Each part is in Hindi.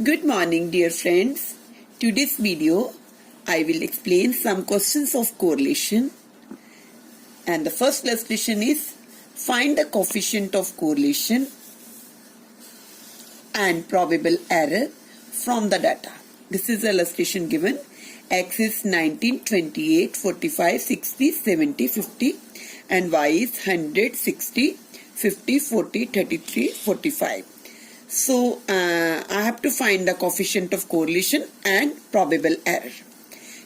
Good morning, dear friends. Today's video, I will explain some questions of correlation. And the first illustration is find the coefficient of correlation and probable error from the data. This is the illustration given. X is 19, 28, 45, 60, 70, 50 and Y is 100, 60, 50, 40, 33, 45. So, I have to find the coefficient of correlation and probable error.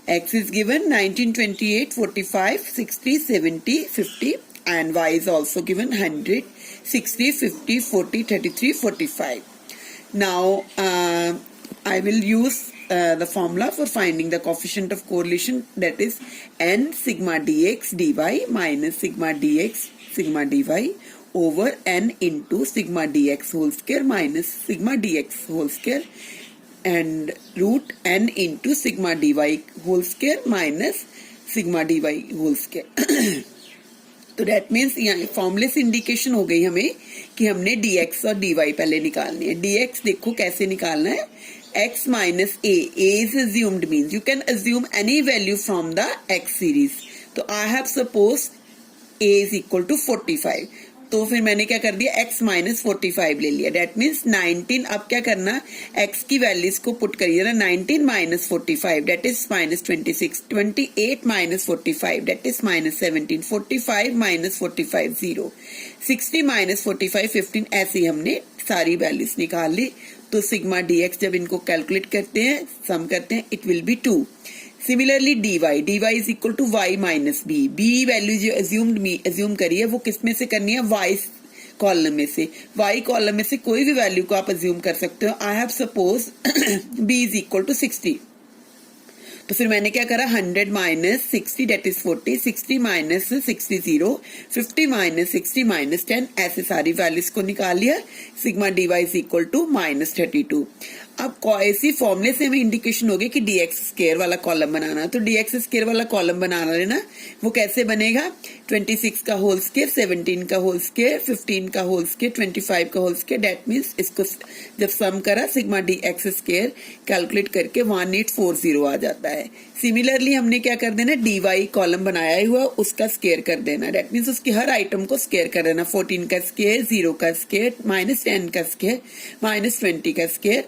X is given 19, 28, 45, 60, 70, 50 and Y is also given 100, 60, 50, 40, 33, 45. Now, I will use the formula for finding the coefficient of correlation, that is n sigma dx dy minus sigma dx sigma dy over n into sigma dx whole square minus sigma dx whole square and root n into sigma dy whole square minus sigma dy whole square. तो डेट मीन्स यहाँ फॉर्मूले से इंडिकेशन हो गई हमें कि हमने dx और dy पहले निकालनी है. dx देखो कैसे निकालना है. x minus a is assumed means you can assume any value from the x series. तो I have supposed a is equal to 45. तो फिर मैंने क्या कर दिया, x minus 45 ले लिया. That means 19. अब क्या करना, x की वैल्यूज को पुट करिए ना. 19 minus 45 that is minus 26. 28 minus 45 that is minus 17. 45 minus 45 0. 60 minus 45 15. ऐसे हमने सारी वैल्यूज निकाल ली. तो सिग्मा dx जब इनको कैलकुलेट करते हैं, सम करते हैं, it will be 2. Similarly dy is equal to y minus b. b value जो assume करिए वो किस में से करनी है, y कॉलम में से. y कॉलम में से कोई भी वैल्यू को आप assume कर सकते हो. I have suppose b is equal to 60. तो फिर मैंने क्या करा, 100 minus 60 that is 40, 60 minus 60 0, 50 minus 60 minus 10, ऐसे सारी वैल्यूज को निकाल लिया. Sigma dy is equal to minus 32. अब ऐसी फॉर्मूले से हमें इंडिकेशन हो गई कि dx स्क्वायर वाला कॉलम बनाना. तो dx स्क्वायर वाला कॉलम बनाना लेना, वो कैसे बनेगा, 26 का होल स्क्वायर, 17 का होल स्क्वायर, 15 का होल स्क्वायर, 25 का होल स्क्वायर. डेट मीन्स इसको जब सम करा सिग्मा dx स्क्वायर कैलकुलेट करके 1840 आ जाता है. सिमिलरली हमने क्या कर देना, dy कॉलम बनाया हुआ उसका स्क्वायर कर देना. डेट मीन्स उसकी हर आइटम को स्क्वायर कर देना. 14 का स्क्वायर, 0 का स्क्वायर, माइनस 10 का स्क्वायर, माइनस 20 का स्क्वायर.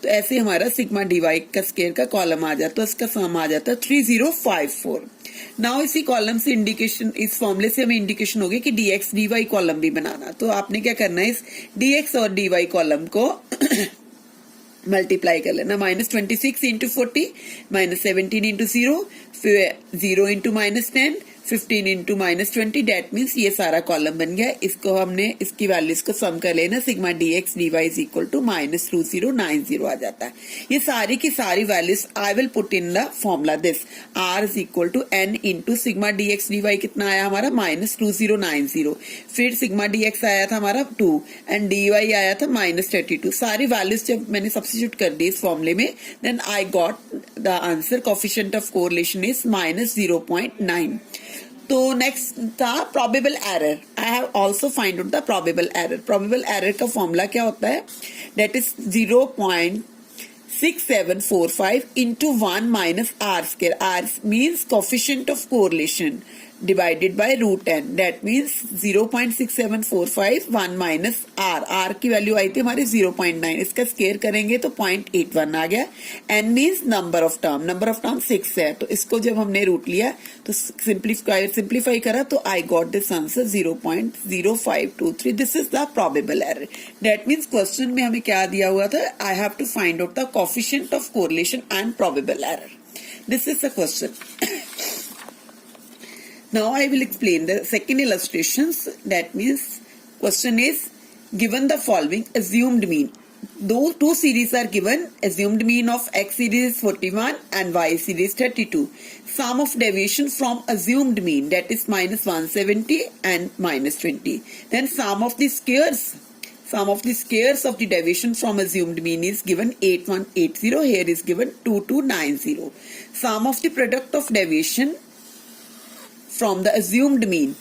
तो ऐसे हमारा सिग्मा dy का स्क्वायर का कॉलम आ जाता है. उसका सम आ जाता है 3054. नाउ इसी कॉलम से इंडिकेशन, इस फॉर्मूले से हमें इंडिकेशन हो गई कि dx dy कॉलम भी बनाना. तो आपने क्या करना है, इस dx और dy कॉलम को मल्टीप्लाई कर लेना. माइनस 26 इंटू 40, माइनस 17 इंटू 0, फिर 0 into minus 10, 15 into minus 20. That means ये सारा कॉलम बन गया. इसको हमने इसकी वैल्यूज को सम कर लेना. Sigma dx dy is equal to minus 2090 आ जाता है. ये सारी की सारी values I will put in the formula. This r is equal to n into sigma dx dy कितना आया हमारा, माइनस 2090. फिर सिग्मा dx आया था हमारा 2 एंड dy आया था माइनस 32. सारी वैल्यूज जब मैंने सब्स्टिट्यूट कर दी इस फॉर्मूले में, then I got the answer. Coefficient of correlation is minus 0.9. तो नेक्स्ट था probable error. I have also find out the probable error. Probable error का फॉर्मूला क्या होता है, that is 0.6745 into 1 minus r square. r means coefficient of correlation divided by root n. That means 0.6745 1 minus r. r की वैल्यू आई थी हमारी 0.9. इसका स्केयर करेंगे तो 0.81 आ गया. n means number of term. number of term 6 है. तो इसको जब हमने रूट लिया तो सिंप्लीफाई करा तो I got this answer 0.0523. This is the probable error. That means question में हमें क्या दिया हुआ था, I have to find out the coefficient of correlation and probable error. This is the question. Now I will explain the second illustrations. That means question is given the following assumed mean. Though two series are given, assumed mean of x series is 41 and y series 32. Sum of deviation from assumed mean, that is minus 170 and minus 20. Then sum of the squares of the deviation from assumed mean is given 8180. Here is given 2290. Sum of the product of deviation from the assumed mean,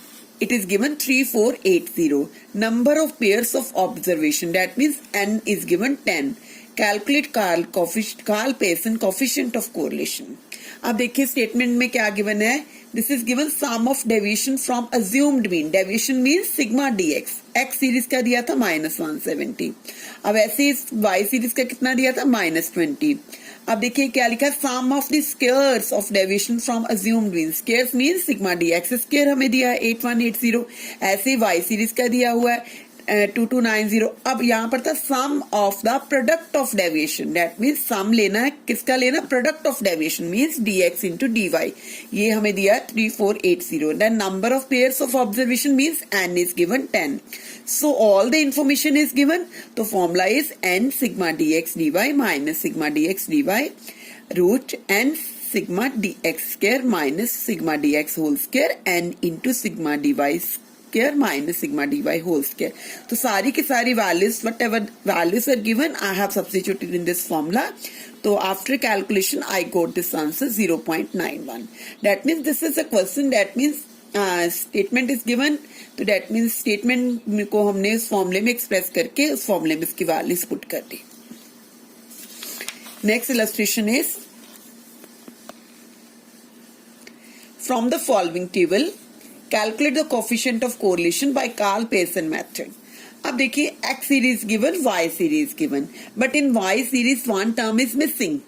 it is given 3480. Number of pairs of observation, that means n is given 10. Calculate Karl Pearson coefficient of correlation. अब देखिए स्टेटमेंट में क्या गिवन है, this is given sum of deviation from assumed mean, deviation means sigma dx, x series का दिया था -170, अब ऐसे वाई सीरीज का कितना दिया था -20। अब देखिए क्या लिखा है, sum of the squares of deviation from assumed mean, squares mean sigma dx square हमें दिया है 8180, ऐसे वाई सीरीज का दिया हुआ है 2290। अब यहाँ पर था sum of the product of deviation, that means sum लेना है, किसका लेना, product of deviation means dx into dy, ये हमें दिया 3480। Then number of pairs of observation means n is given 10, so all the information is given, तो formula is n sigma dx dy minus sigma dx dy root n sigma dx square minus sigma dx whole square n into sigma dy square minus sigma dy whole square. तो सारी की सारी values whatever values are given I have substituted in this formula, तो after calculation I got this answer 0.91। That means this is a question, that means statement is given, तो दैट मीन्स स्टेटमेंट को हमने इस फॉर्मूले में एक्सप्रेस करके उस फॉर्मूले में इसकी वैल्यूज पुट कर दी। Next illustration is from the following table calculate the coefficient of correlation by Karl Pearson method. अब देखिए x series given, y series given, but in y series one term is missing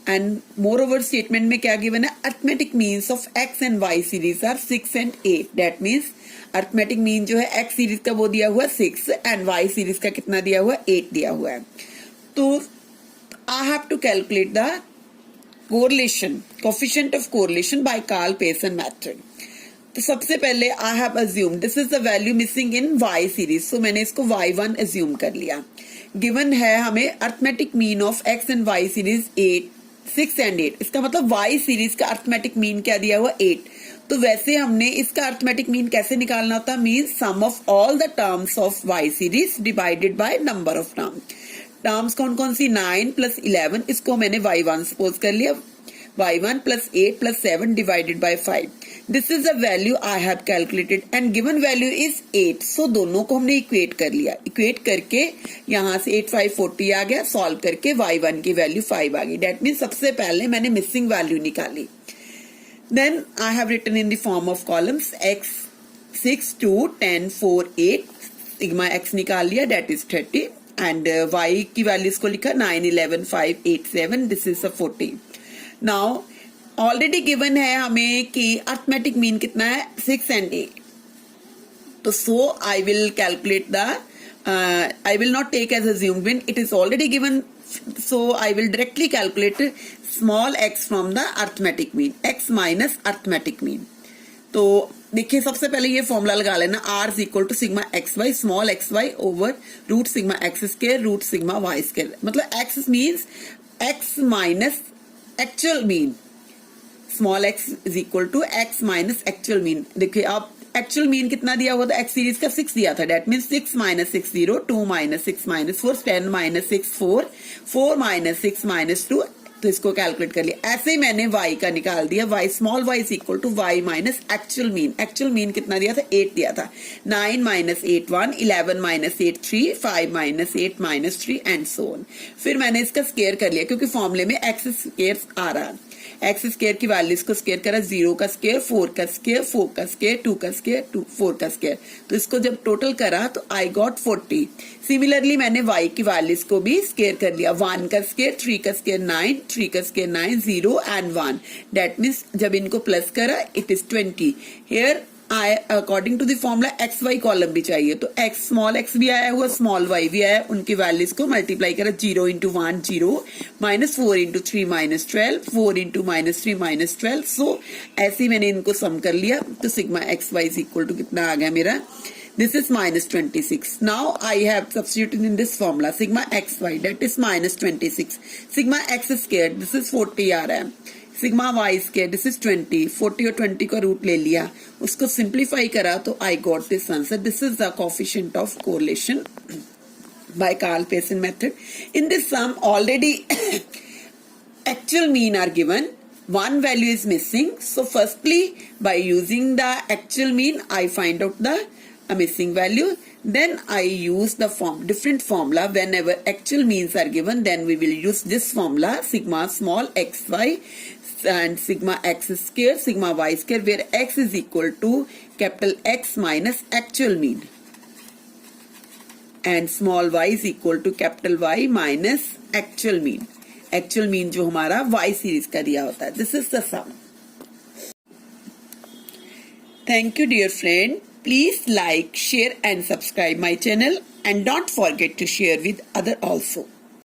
and moreover statement में क्या गिवन है, arithmetic means of x and y series are 6 and 8, that means arithmetic mean जो है x सीरीज का वो दिया हुआ है 6 एंड y सीरीज का कितना दिया हुआ है 8 दिया हुआ है। तो I have to calculate the correlation, coefficient of correlation by Karl Pearson method. तो सबसे पहले I have assume this is the value missing in y series, so मैंने इसको y1 अज्यूम कर लिया। गिवन है हमें arithmetic mean of x and y series 6 and 8, इसका मतलब y सीरीज का अरिथमेटिक मीन क्या दिया हुआ 8। तो वैसे हमने इसका अरिथमेटिक मीन कैसे निकालना होता है, mean sum of all the terms of y series divided by number of terms कौन कौन सी, 9 + 11, इसको मैंने y1 सपोज कर लिया, y1 + 8 + 7 divided by 5. This is the value I have calculated and given value is 8. So दोनों को हमने इक्वेट कर लिया, इक्वेट करके यहाँ से 8 5 40 आ गया, सॉल्व करके y1 की वैल्यू 5 आ गई। डेट मीन सबसे पहले मैंने मिसिंग वैल्यू निकाली। Then I have written in the form of columns x 6 2 10 4 8, sigma x निकाल लिया, डेट इज 30 एंड y की वैल्यूज को लिखा 9 11 5 8 7, this is 40। Now already given है हमें कि अरिथमेटिक मीन कितना है 6 and 8, तो so I will calculate the I will not take as assumed mean, it is already given, so I will directly calculate small x from the arithmetic mean, x minus arithmetic mean. तो देखिए सबसे पहले ये फॉर्मूला लगा लेना, r is equal to sigma x Y small X Y over root sigma X square root sigma Y square, मतलब x means x minus actual mean, small x is equal to x minus actual mean. देखिए अब एक्चुअल मीन कितना दिया हुआ था, x सीरीज का 6 दिया था, that mean 6 minus 6 0, 2 minus 6 minus 4, 10 minus 6 4, 4 minus 6 minus 2, तो इसको कैलकुलेट कर लिया। ऐसे ही मैंने y का निकाल दिया, y small y is equal to y minus actual mean, actual mean कितना दिया था 8 दिया था, 9 minus 8 1, 11 minus 8 3, 5 minus 8 minus 3 and so on. फिर मैंने इसका स्क्वायर कर लिया क्योंकि फॉर्मूले में x स्क्वायर आ रहा है, एक्स स्क्वायर की वैल्यूज को स्क्वायर करा, 0 का स्क्वायर 4 का स्क्वायर 4 का स्क्वायर 2 का स्क्वायर 4 का स्क्वायर, तो इसको जब टोटल करा तो आई गॉट 40। सिमिलरली मैंने y की वैल्यूज को भी स्क्वायर कर लिया, 1 का स्क्वायर 3 का स्क्वायर 9, 3 का स्क्वायर 9, 0 एंड 1, दैट मीन्स जब इनको प्लस करा it is 20। Here I according to the formula x y column भी चाहिए, तो x स्मॉल x भी आया हुआ, स्मॉल y भी आया, उनकी वैल्यूज को मल्टीप्लाई करा, 0 into 1 0, minus 4 into 3 minus 12, 4 into minus 3 minus 12, so ऐसे ही मैंने इनको सम कर लिया, तो sigma x y is equal to कितना आ गया मेरा, this is minus 26. Now I have substituted in this formula sigma xy, that is minus 26, sigma x squared, this is 40 आ रहा है, sigma Y square this is 20, 40 और 20 का रूट ले लिया, उसको सिंप्लीफाई करा तो I got this answer, this is the coefficient of correlation by Karl Pearson method. In this sum already actual mean are given, one value is missing, so firstly by using the actual mean I find out the missing value, Then I use the different formula. Whenever actual means are given, then we will use this formula, sigma small xy and sigma x square, sigma y square, where x is equal to capital X minus actual mean, and small y is equal to capital Y minus actual mean. Actual mean जो हमारा y series का दिया होता है. This is the sum. Thank you, dear friend. Please like, share and subscribe my channel, and don't forget to share with other also.